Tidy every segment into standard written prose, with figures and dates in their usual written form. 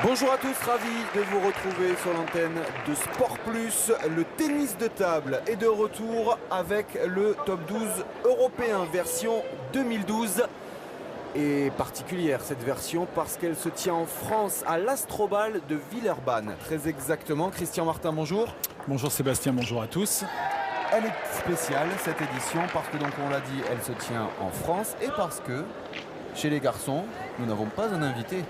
Bonjour à tous, ravi de vous retrouver sur l'antenne de Sport Plus. Le tennis de table est de retour avec le top 12 européen version 2012. Et particulière cette version parce qu'elle se tient en France à l'Astrobal de Villeurbanne. Très exactement. Christian Martin, bonjour. Bonjour Sébastien, bonjour à tous. Elle est spéciale cette édition parce que, donc on l'a dit, elle se tient en France et parce que chez les garçons, nous n'avons pas un invité.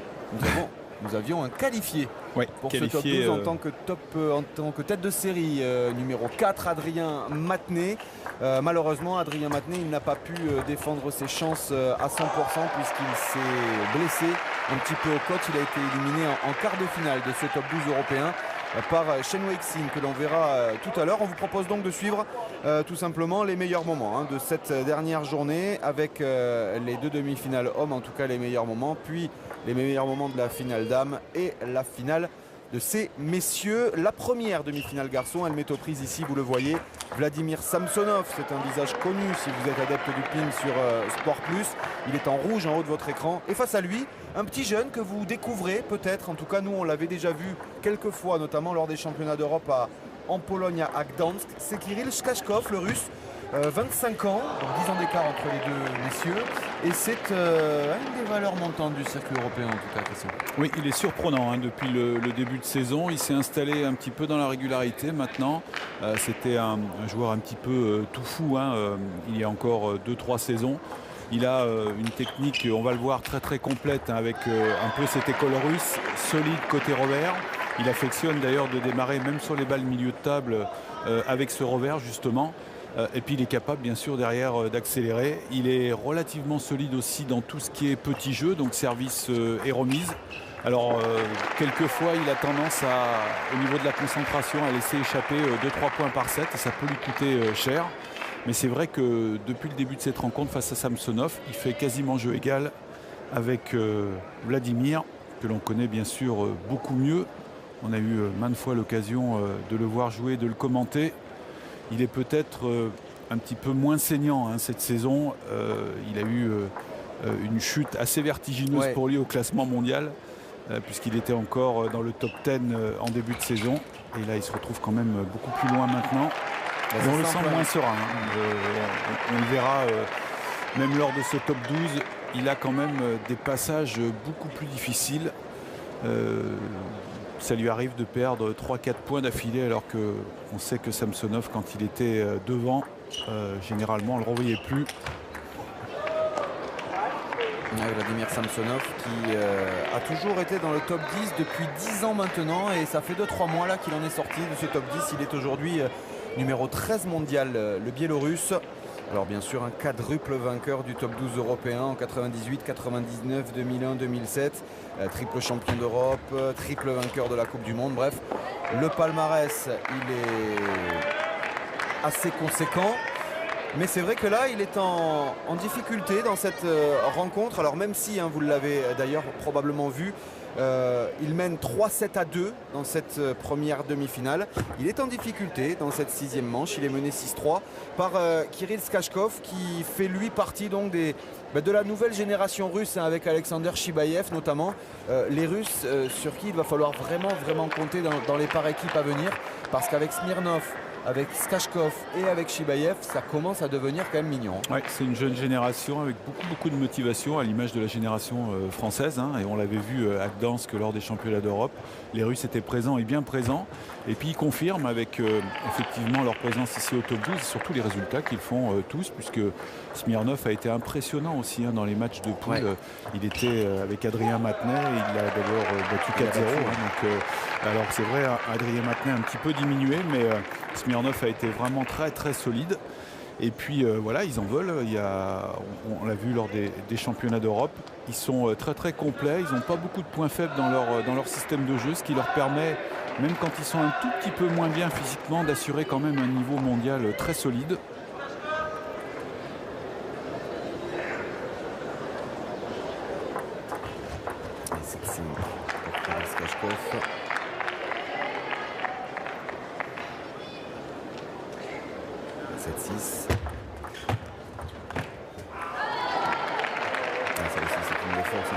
Nous avions un qualifié, pour qualifié, ce top 12 en tant que tête de série numéro 4, Adrien Matenay. Malheureusement, Adrien Matenay, il n'a pas pu défendre ses chances à 100% puisqu'il s'est blessé un petit peu aux côtes. Il a été éliminé en quart de finale de ce top 12 européen par Shen Weixin, que l'on verra tout à l'heure. On vous propose donc de suivre tout simplement les meilleurs moments de cette dernière journée avec les deux demi-finales hommes, en tout cas les meilleurs moments, puis les meilleurs moments de la finale dames et la finale de ces messieurs. La première demi-finale garçon, elle met aux prises ici, vous le voyez, Vladimir Samsonov. C'est un visage connu si vous êtes adepte du ping sur Sport Plus. Il est en rouge en haut de votre écran. Et face à lui, un petit jeune que vous découvrez peut-être. En tout cas, nous, on l'avait déjà vu quelques fois, notamment lors des championnats d'Europe en Pologne à Gdansk. C'est Kirill Skashkov, le russe. 25 ans, donc 10 ans d'écart entre les deux messieurs. Et c'est une des valeurs montantes du circuit européen en tout cas, Christian. Oui, il est surprenant depuis le début de saison. Il s'est installé un petit peu dans la régularité maintenant. C'était un joueur un petit peu tout fou il y a encore 2-3 saisons. Il a une technique, on va le voir, très très complète avec un peu cette école russe, solide côté revers. Il affectionne d'ailleurs de démarrer même sur les balles milieu de table avec ce revers justement. Et puis il est capable bien sûr derrière d'accélérer. Il est relativement solide aussi dans tout ce qui est petit jeu, donc service et remise. Alors quelquefois il a tendance au niveau de la concentration à laisser échapper 2-3 points par set et ça peut lui coûter cher. Mais c'est vrai que depuis le début de cette rencontre face à Samsonov, il fait quasiment jeu égal avec Vladimir, que l'on connaît bien sûr beaucoup mieux. On a eu maintes fois l'occasion de le voir jouer, de le commenter. Il est peut-être un petit peu moins saignant cette saison. Il a eu une chute assez vertigineuse pour lui au classement mondial, puisqu'il était encore dans le top 10 en début de saison. Et là, il se retrouve quand même beaucoup plus loin maintenant. Et on le sent moins serein. On le verra, même lors de ce top 12, il a quand même des passages beaucoup plus difficiles. Ça lui arrive de perdre 3-4 points d'affilée alors qu'on sait que Samsonov, quand il était devant, généralement on ne le revoyait plus. Vladimir Samsonov qui a toujours été dans le top 10 depuis 10 ans maintenant et ça fait 2-3 mois là qu'il en est sorti de ce top 10. Il est aujourd'hui numéro 13 mondial, le Biélorusse. Alors bien sûr un quadruple vainqueur du top 12 européen en 98, 99, 2001, 2007, triple champion d'Europe, triple vainqueur de la Coupe du Monde. Bref, le palmarès il est assez conséquent. Mais c'est vrai que là, il est en difficulté dans cette rencontre. Alors même si, vous l'avez d'ailleurs probablement vu, il mène 3-7-2 dans cette première demi-finale. Il est en difficulté dans cette sixième manche. Il est mené 6-3 par Kirill Skashkov qui fait lui partie donc de la nouvelle génération russe avec Alexander Shibaev notamment. Les Russes sur qui il va falloir vraiment compter dans les par équipes à venir. Parce qu'avec Smirnov, avec Skashkov et avec Shibaev, ça commence à devenir quand même mignon. Ouais, c'est une jeune génération avec beaucoup de motivation à l'image de la génération française. Et on l'avait vu à Gdansk lors des championnats d'Europe. Les Russes étaient présents et bien présents. Et puis ils confirment avec effectivement leur présence ici au top 12 et surtout les résultats qu'ils font tous, puisque Smirnov a été impressionnant aussi dans les matchs de poule. Il était avec Adrien Matenay, il a d'abord battu 4-0. Alors c'est vrai, Adrien Matenay a un petit peu diminué, mais Smirnov a été vraiment très solide. Et puis voilà, ils en veulent. On l'a vu lors des championnats d'Europe. Ils sont très complets. Ils n'ont pas beaucoup de points faibles dans leur système de jeu, ce qui leur permet, même quand ils sont un tout petit peu moins bien physiquement, d'assurer quand même un niveau mondial très solide.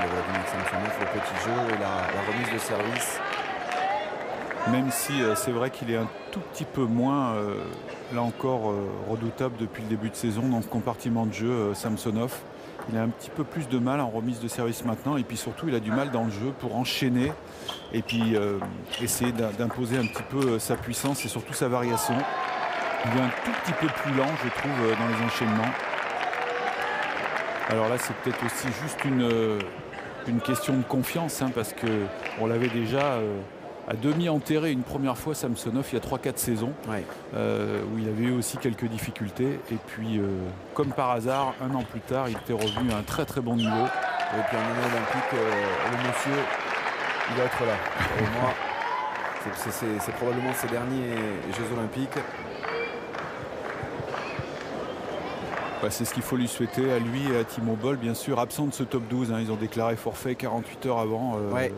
Vladimir Samsonov, le petit jeu et la remise de service. Même si c'est vrai qu'il est un tout petit peu moins, là encore, redoutable depuis le début de saison dans ce compartiment de jeu, Samsonov. Il a un petit peu plus de mal en remise de service maintenant et puis surtout il a du mal dans le jeu pour enchaîner et puis essayer d'imposer un petit peu sa puissance et surtout sa variation. Il est un tout petit peu plus lent, je trouve, dans les enchaînements. Alors là, c'est peut-être aussi juste une question de confiance, hein, parce qu'on l'avait déjà à demi enterré une première fois, Samsonov, il y a 3-4 saisons, ouais. Où il avait eu aussi quelques difficultés. Et puis, comme par hasard, un an plus tard, il était revenu à un très très bon niveau. Et puis en année olympique, le monsieur, il va être là. Et moi, c'est probablement ses derniers Jeux olympiques. Bah, c'est ce qu'il faut lui souhaiter à lui et à Timo Boll, bien sûr, absent de ce top 12. Hein, ils ont déclaré forfait 48 heures avant, ouais.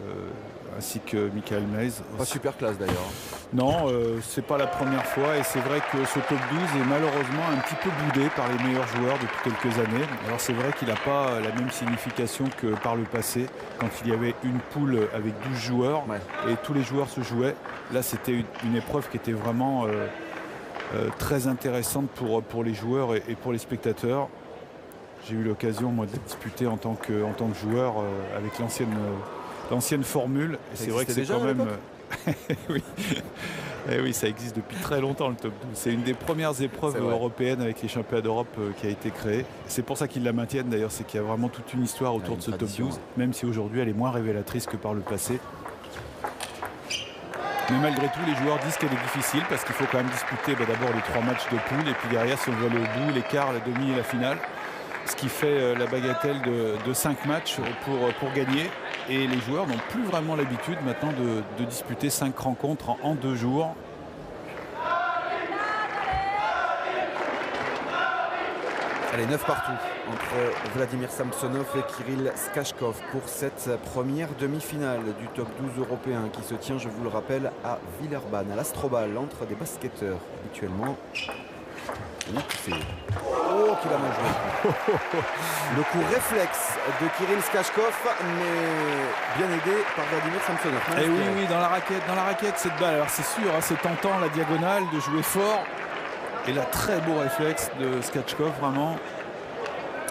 Ainsi que Michael Mays. Pas super classe d'ailleurs. Non, c'est pas la première fois et c'est vrai que ce top 12 est malheureusement un petit peu boudé par les meilleurs joueurs depuis quelques années. Alors c'est vrai qu'il n'a pas la même signification que par le passé, quand il y avait une poule avec 12 joueurs, ouais, et tous les joueurs se jouaient. Là, c'était une épreuve qui était vraiment très intéressante pour les joueurs et pour les spectateurs. J'ai eu l'occasion, moi, de disputer en tant que joueur avec l'ancienne formule. Et c'est vrai que c'est quand même... oui. Et oui, ça existe depuis très longtemps, le top 12. C'est une des premières épreuves européennes avec les championnats d'Europe qui a été créée. C'est pour ça qu'ils la maintiennent d'ailleurs, c'est qu'il y a vraiment toute une histoire autour de ce top 12, même si aujourd'hui elle est moins révélatrice que par le passé. Mais malgré tout, les joueurs disent qu'elle est difficile parce qu'il faut quand même disputer d'abord les 3 matchs de poule et puis derrière, si on veut aller au bout, les quarts, la demi et la finale. Ce qui fait la bagatelle de 5 matchs pour gagner. Et les joueurs n'ont plus vraiment l'habitude maintenant de disputer 5 rencontres en 2 jours. Allez, 9 partout entre Vladimir Samsonov et Kirill Skachkov pour cette première demi-finale du top 12 européen qui se tient, je vous le rappelle, à Villeurbanne, à l'Astrobal, entre des basketteurs habituellement. Oh, qu'il a mal joué. Le coup réflexe de Kirill Skachkov, mais bien aidé par Vladimir Samsonov. Et oui, dans la raquette cette balle. Alors c'est sûr, hein, c'est tentant la diagonale de jouer fort. Et là, très beau réflexe de Skachkov, vraiment.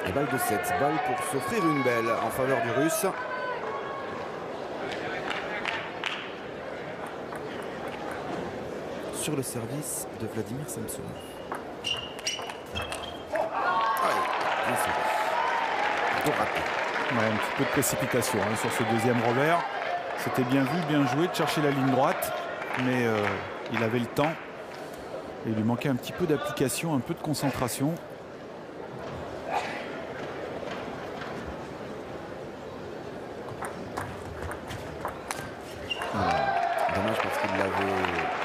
Et balle de 7, balle pour s'offrir une belle en faveur du Russe. Sur le service de Vladimir Samsonov. Ouais, un petit peu de précipitation hein, sur ce deuxième revers. C'était bien vu, bien joué de chercher la ligne droite, mais il avait le temps. Et il lui manquait un petit peu d'application, un peu de concentration. Dommage parce qu'il l'avait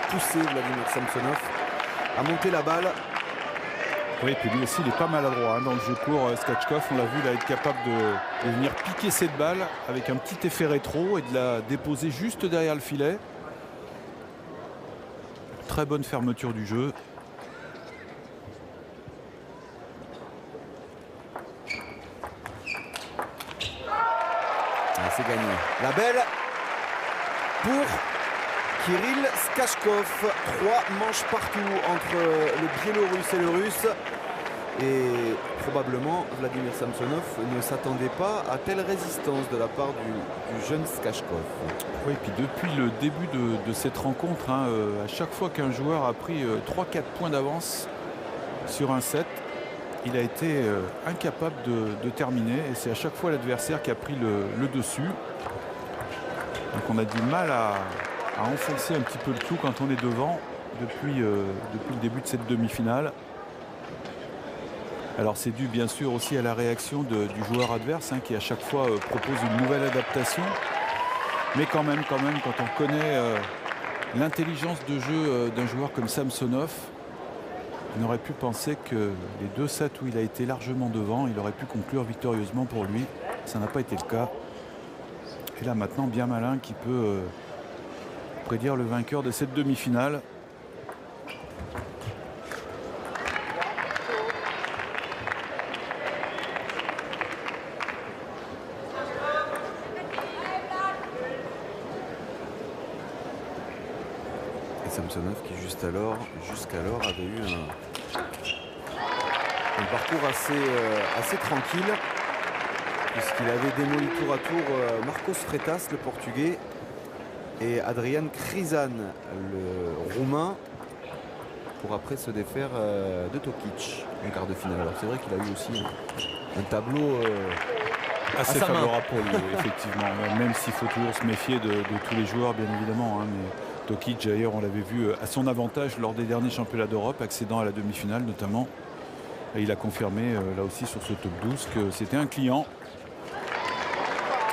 poussé, Vladimir Samsonov, à monter la balle. Oui, et puis lui aussi, il est pas maladroit hein, dans le jeu court. Skachkov, on l'a vu, il va être capable de venir piquer cette balle avec un petit effet rétro et de la déposer juste derrière le filet. Très bonne fermeture du jeu. C'est gagné. La belle pour Kirill Skachkov. 3 manches partout entre le Biélorusse et le Russe. Et probablement Vladimir Samsonov ne s'attendait pas à telle résistance de la part du jeune Skachkov. Oui, puis depuis le début de cette rencontre, hein, à chaque fois qu'un joueur a pris 3-4 points d'avance sur un set, il a été incapable de terminer. Et c'est à chaque fois l'adversaire qui a pris le dessus. Donc on a du mal à enfoncer un petit peu le clou quand on est devant depuis le début de cette demi-finale. Alors c'est dû bien sûr aussi à la réaction du joueur adverse hein, qui à chaque fois propose une nouvelle adaptation. Mais quand même quand on connaît l'intelligence de jeu d'un joueur comme Samsonov, on aurait pu penser que les 2 sets où il a été largement devant, il aurait pu conclure victorieusement pour lui. Ça n'a pas été le cas. Et là maintenant, bien malin qui peut prédire le vainqueur de cette demi-finale. Samsonov qui jusqu'alors avait eu un parcours assez tranquille, puisqu'il avait démoli tour à tour Marcos Freitas, le portugais, et Adrian Krizan, le roumain, pour après se défaire de Tokic en quart de finale. Alors c'est vrai qu'il a eu aussi un tableau assez favorable pour lui, effectivement, même s'il faut toujours se méfier de tous les joueurs, bien évidemment, hein, mais Tokic, d'ailleurs, on l'avait vu à son avantage lors des derniers championnats d'Europe, accédant à la demi-finale notamment. Et il a confirmé là aussi sur ce top 12 que c'était un client.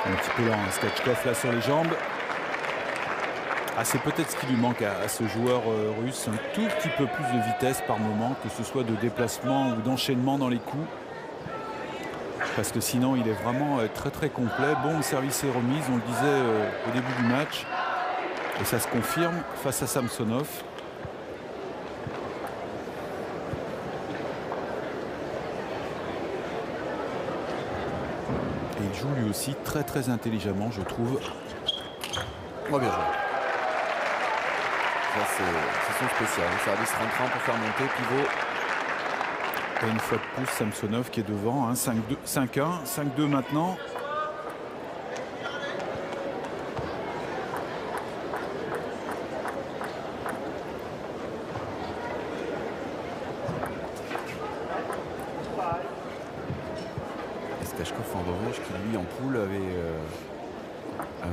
Un petit peu lent, un Skachkov là sur les jambes. Ah, c'est peut-être ce qui lui manque à ce joueur russe, un tout petit peu plus de vitesse par moment, que ce soit de déplacement ou d'enchaînement dans les coups. Parce que sinon il est vraiment très complet, bon au service et remise, on le disait au début du match. Et ça se confirme face à Samsonov. Et il joue lui aussi très intelligemment, je trouve. Bien joué. Ça c'est son spécial, un service rentrant pour faire monter, pivot. Et une fois de plus, Samsonov qui est devant, hein, 5-2, 5-1, 5-2 maintenant. Skachkov en revanche qui lui en poule avait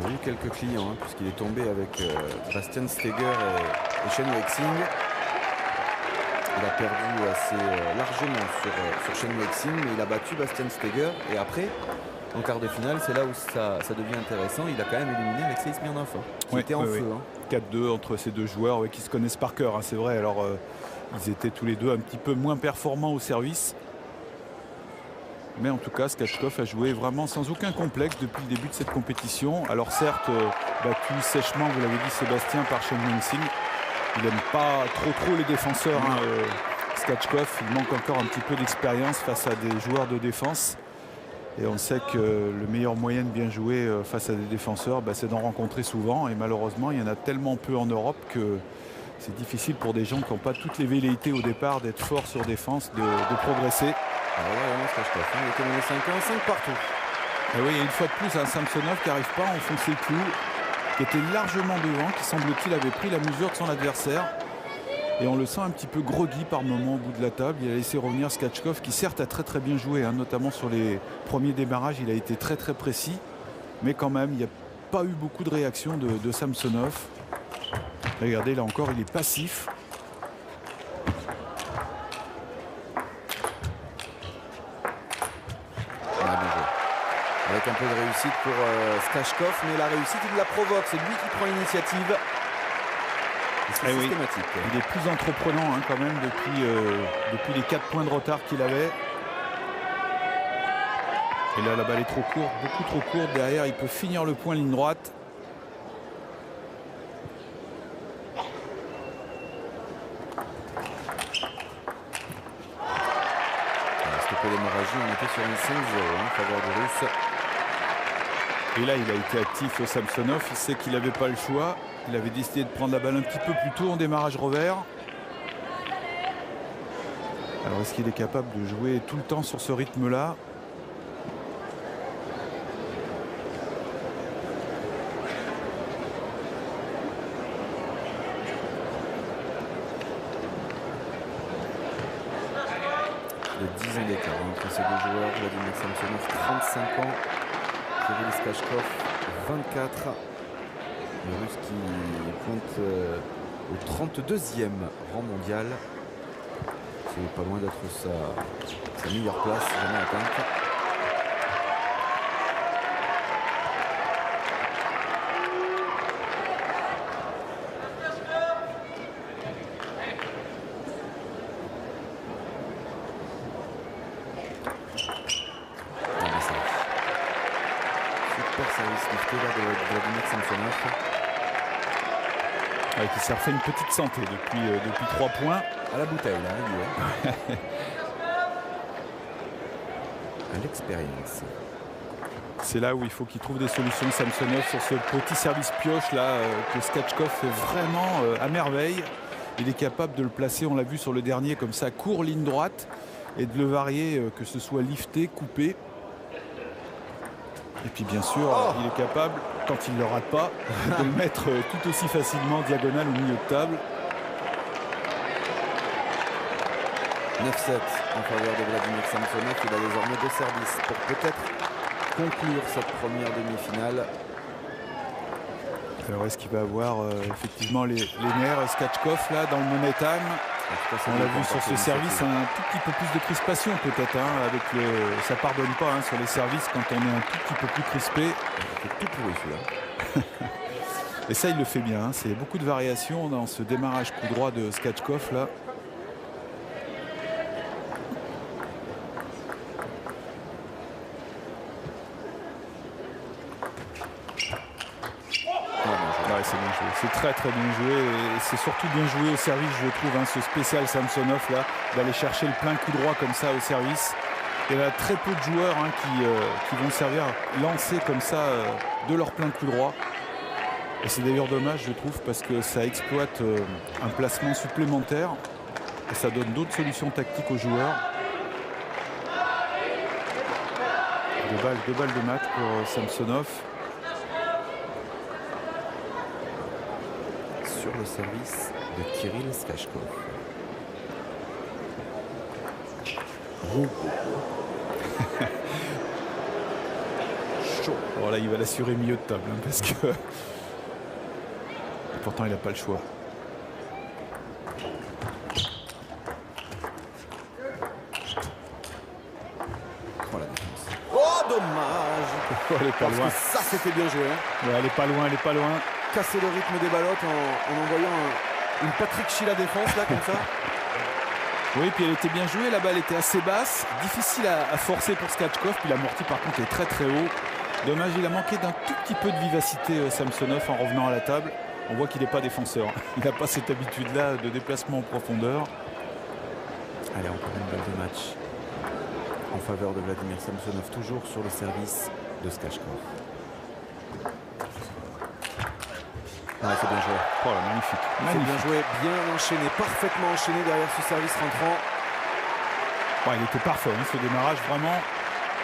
eu quelques clients, hein, puisqu'il est tombé avec Bastian Steger et Shen Wexing. Il a perdu assez largement sur Shen Wexing, mais il a battu Bastian Steger. Et après, en quart de finale, c'est là où ça devient intéressant. Il a quand même éliminé Alexei Smirnov, qui était en feu. Hein. 4-2 entre ces deux joueurs qui se connaissent par cœur, hein, c'est vrai. Alors, ils étaient tous les deux un petit peu moins performants au service. Mais en tout cas, Skachkov a joué vraiment sans aucun complexe depuis le début de cette compétition. Alors certes, battu sèchement, vous l'avez dit Sébastien, par Shen Wexing. Il n'aime pas trop les défenseurs, hein, Skachkov. Il manque encore un petit peu d'expérience face à des joueurs de défense. Et on sait que le meilleur moyen de bien jouer face à des défenseurs, c'est d'en rencontrer souvent. Et malheureusement, il y en a tellement peu en Europe que c'est difficile pour des gens qui n'ont pas toutes les velléités au départ d'être forts sur défense, de progresser. Ah ouais, Skachkov, hein, il était mené 5-1, 5 partout. Et oui, et une fois de plus, un Samsonov qui n'arrive pas à enfoncer le clou, qui était largement devant, qui semble-t-il avait pris la mesure de son adversaire. Et on le sent un petit peu groggy par moment au bout de la table. Il a laissé revenir Skachkov qui certes a très bien joué, hein, notamment sur les premiers démarrages. Il a été très précis. Mais quand même, il n'y a pas eu beaucoup de réactions de Samsonov. Regardez, là encore, il est passif. Avec un peu de réussite pour Skachkov, mais la réussite, il la provoque. C'est lui qui prend l'initiative. C'est systématique. Oui. Il est plus entreprenant, hein, quand même depuis les 4 points de retard qu'il avait. Et là, la balle est trop courte, beaucoup trop courte. Derrière, il peut finir le point ligne droite. Stopper l'hémorragie, on était sur une 5-0 en faveur du Russe. Et là, il a été actif au Samsonov. Il sait qu'il n'avait pas le choix. Il avait décidé de prendre la balle un petit peu plus tôt en démarrage revers. Alors, est-ce qu'il est capable de jouer tout le temps sur ce rythme-là? De 10 ans d'écart entre ces deux joueurs. Vladimir Samsonov, 35 ans. Kirill Skachkov, 24. Le Russe qui pointe au 32e rang mondial. C'est pas loin d'être sa meilleure place jamais atteinte. Vladimir Samsonov. Qui s'est refait une petite santé depuis 3 points. À la bouteille, là, à l'expérience. C'est là où il faut qu'il trouve des solutions, Samsonov, sur ce petit service pioche là que Skachkov fait vraiment à merveille. Il est capable de le placer, on l'a vu sur le dernier, comme ça, court ligne droite, et de le varier, que ce soit lifté, coupé. Et puis bien sûr, il est capable, quand il ne le rate pas, de le mettre tout aussi facilement diagonale au milieu de table. 9-7 en faveur de Vladimir Samsonov. Il a désormais 2 services pour peut-être conclure cette première demi-finale. Alors est-ce qu'il va avoir effectivement les nerfs, Skachkov là dans le money time? On l'a vu sur ce service, un tout petit peu plus de crispation peut-être, avec ça pardonne pas sur les services quand on est un tout petit peu plus crispé. C'est tout pourri celui-là. Et ça il le fait bien, c'est beaucoup de variations dans ce démarrage coup droit de Skachkov là. C'est bien joué, c'est très très bien joué et c'est surtout bien joué au service, je trouve, ce spécial Samsonov là, d'aller chercher le plein coup droit comme ça au service. Il y a très peu de joueurs qui vont servir lancer comme ça de leur plein coup droit. Et c'est d'ailleurs dommage, je trouve, parce que ça exploite un placement supplémentaire et ça donne d'autres solutions tactiques aux joueurs. 2 balles de match pour Samsonov. Sur le service de Kirill Skachkov. Chaud. Bon, là, il va l'assurer milieu de table parce que pourtant il n'a pas le choix. Oh la défense. Oh dommage. Elle est pas loin. Ça c'était bien joué. Ouais, elle est pas loin, elle est pas loin. Casser le rythme des ballottes en envoyant une Patrick Schiele défense là comme ça. Oui, puis elle était bien jouée, la balle était assez basse, difficile à forcer pour Skachkov, puis l'amorti par contre est très très haut. Dommage, il a manqué d'un tout petit peu de vivacité Samsonov en revenant à la table. On voit qu'il n'est pas défenseur, il n'a pas cette habitude là de déplacement en profondeur. Allez, encore une balle de match en faveur de Vladimir Samsonov, toujours sur le service de Skachkov. Ouais, c'est bien joué. Oh là, magnifique. C'est bien joué, bien enchaîné, parfaitement enchaîné derrière ce service rentrant. Ouais, il était parfait, ce démarrage vraiment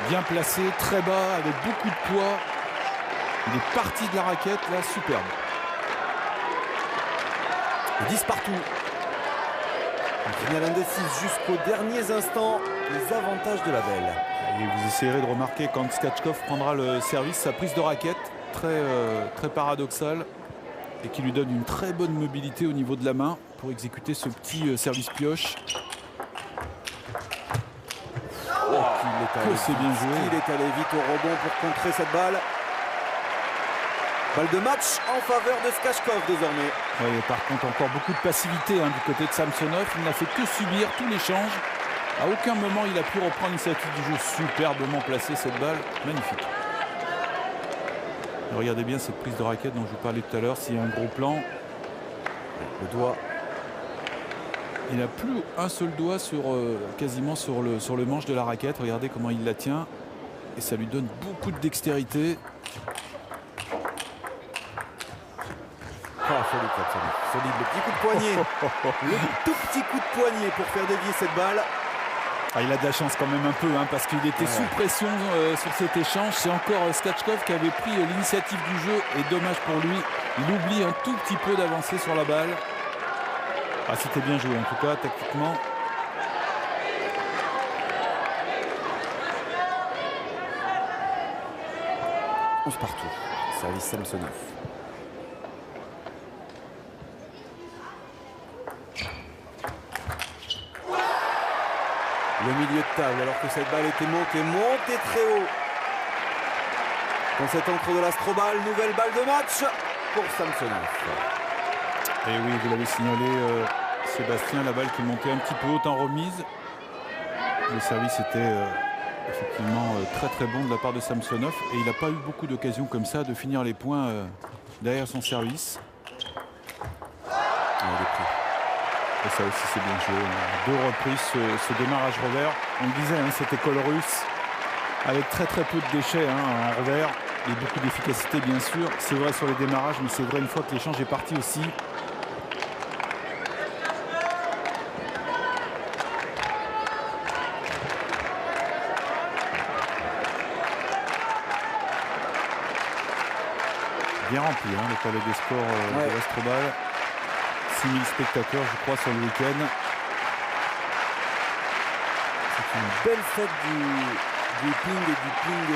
bien placé, très bas, avec beaucoup de poids. Il est parti de la raquette, là, superbe. 10 partout. Une finale indécise jusqu'aux derniers instants. Les avantages de la belle. Et vous essayerez de remarquer quand Skachkov prendra le service, sa prise de raquette, très paradoxale, et qui lui donne une très bonne mobilité au niveau de la main pour exécuter ce petit service pioche. C'est bien joué. Il est allé vite au rebond pour contrer cette balle. Balle de match en faveur de Skachkov désormais. Oui, par contre, encore beaucoup de passivité du côté de Samsonov. Il n'a fait que subir tout l'échange. À aucun moment, il a pu reprendre l'initiative du jeu. Superbement placée cette balle. Magnifique. Et regardez bien cette prise de raquette dont je vous parlais tout à l'heure. S'il y a un gros plan. Le doigt. Il n'a plus un seul doigt quasiment sur le manche de la raquette. Regardez comment il la tient. Et ça lui donne beaucoup de dextérité. Solide, solide. Le petit coup de poignet. Le tout petit coup de poignet pour faire dévier cette balle. Il a de la chance quand même un peu, parce qu'il était sous pression sur cet échange. C'est encore Skachkov qui avait pris l'initiative du jeu. Et dommage pour lui, il oublie un tout petit peu d'avancer sur la balle. C'était bien joué en tout cas, tactiquement. On se partout. Service Samsonov. Le milieu de table, alors que cette balle était montée très haut. Dans cette encre de l'Astrobal, nouvelle balle de match pour Samsonov. Et oui, vous l'avez signalé, Sébastien, la balle qui montait un petit peu haute en remise. Le service était effectivement très très bon de la part de Samsonov. Et il n'a pas eu beaucoup d'occasions comme ça de finir les points derrière son service. Et ça aussi c'est bien joué. 2 reprises ce démarrage revers. On le disait, cette école russe avec très peu de déchets en revers et beaucoup d'efficacité bien sûr. C'est vrai sur les démarrages, mais c'est vrai une fois que l'échange est parti aussi. Bien rempli le palais des sports de l'Astrobal. 6000 spectateurs je crois sur le week-end. C'est une belle fête du ping et du ping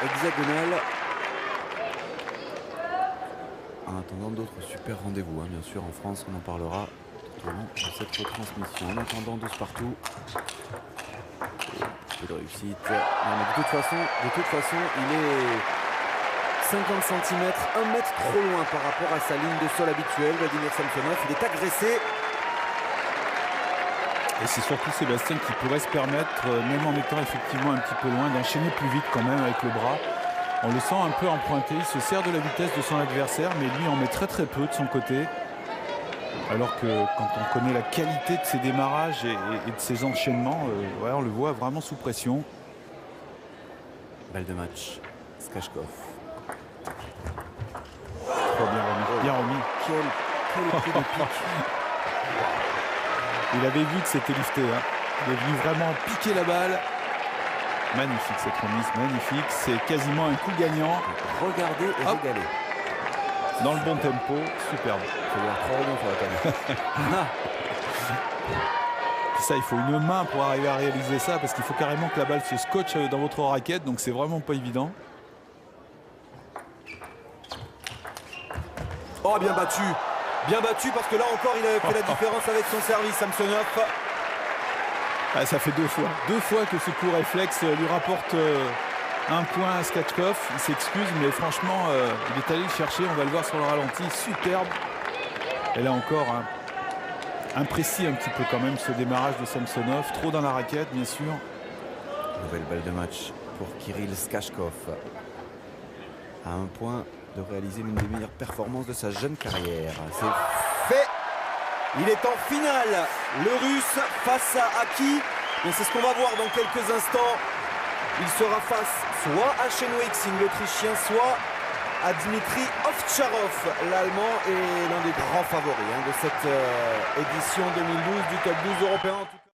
hexagonal. En attendant d'autres super rendez-vous, bien sûr en France, on en parlera tout au long de cette retransmission. En attendant 12 partout. Peu de réussite. Non, mais de toute façon, il est 50 cm, 1 mètre trop loin par rapport à sa ligne de sol habituelle. Vladimir Samsonov, il est agressé. Et c'est surtout Sébastien qui pourrait se permettre, même en étant effectivement un petit peu loin, d'enchaîner plus vite quand même avec le bras. On le sent un peu emprunté, il se sert de la vitesse de son adversaire, mais lui en met très peu de son côté. Alors que quand on connaît la qualité de ses démarrages et de ses enchaînements, on le voit vraiment sous pression. Balle de match, Skachkov. Bien remis. Quel coup de pique. Il avait vu que c'était lifté. Il est venu vraiment piquer la balle. Magnifique cette remise, magnifique. C'est quasiment un coup gagnant. Regardez et régalez. Dans le bon tempo, superbe. Il faut voir 3 rebonds sur la table. Ça, il faut une main pour arriver à réaliser ça parce qu'il faut carrément que la balle se scotche dans votre raquette. Donc c'est vraiment pas évident. Oh, bien battu. Bien battu parce que là encore il a fait la différence avec son service, Samsonov. Ça fait 2 fois. 2 fois que ce coup réflexe lui rapporte un point à Skachkov. Il s'excuse, mais franchement, il est allé le chercher. On va le voir sur le ralenti. Superbe. Et là encore, imprécis un petit peu quand même ce démarrage de Samsonov. Trop dans la raquette, bien sûr. Nouvelle balle de match pour Kirill Skachkov. À un point de réaliser l'une des meilleures performances de sa jeune carrière. C'est fait. Il est en finale. Le Russe face à Aki. C'est ce qu'on va voir dans quelques instants. Il sera face soit à Shane Weixin, l'Autrichien, soit à Dmitri Ovtcharov. L'Allemand est l'un des grands favoris de cette édition 2012 du top 12 européen.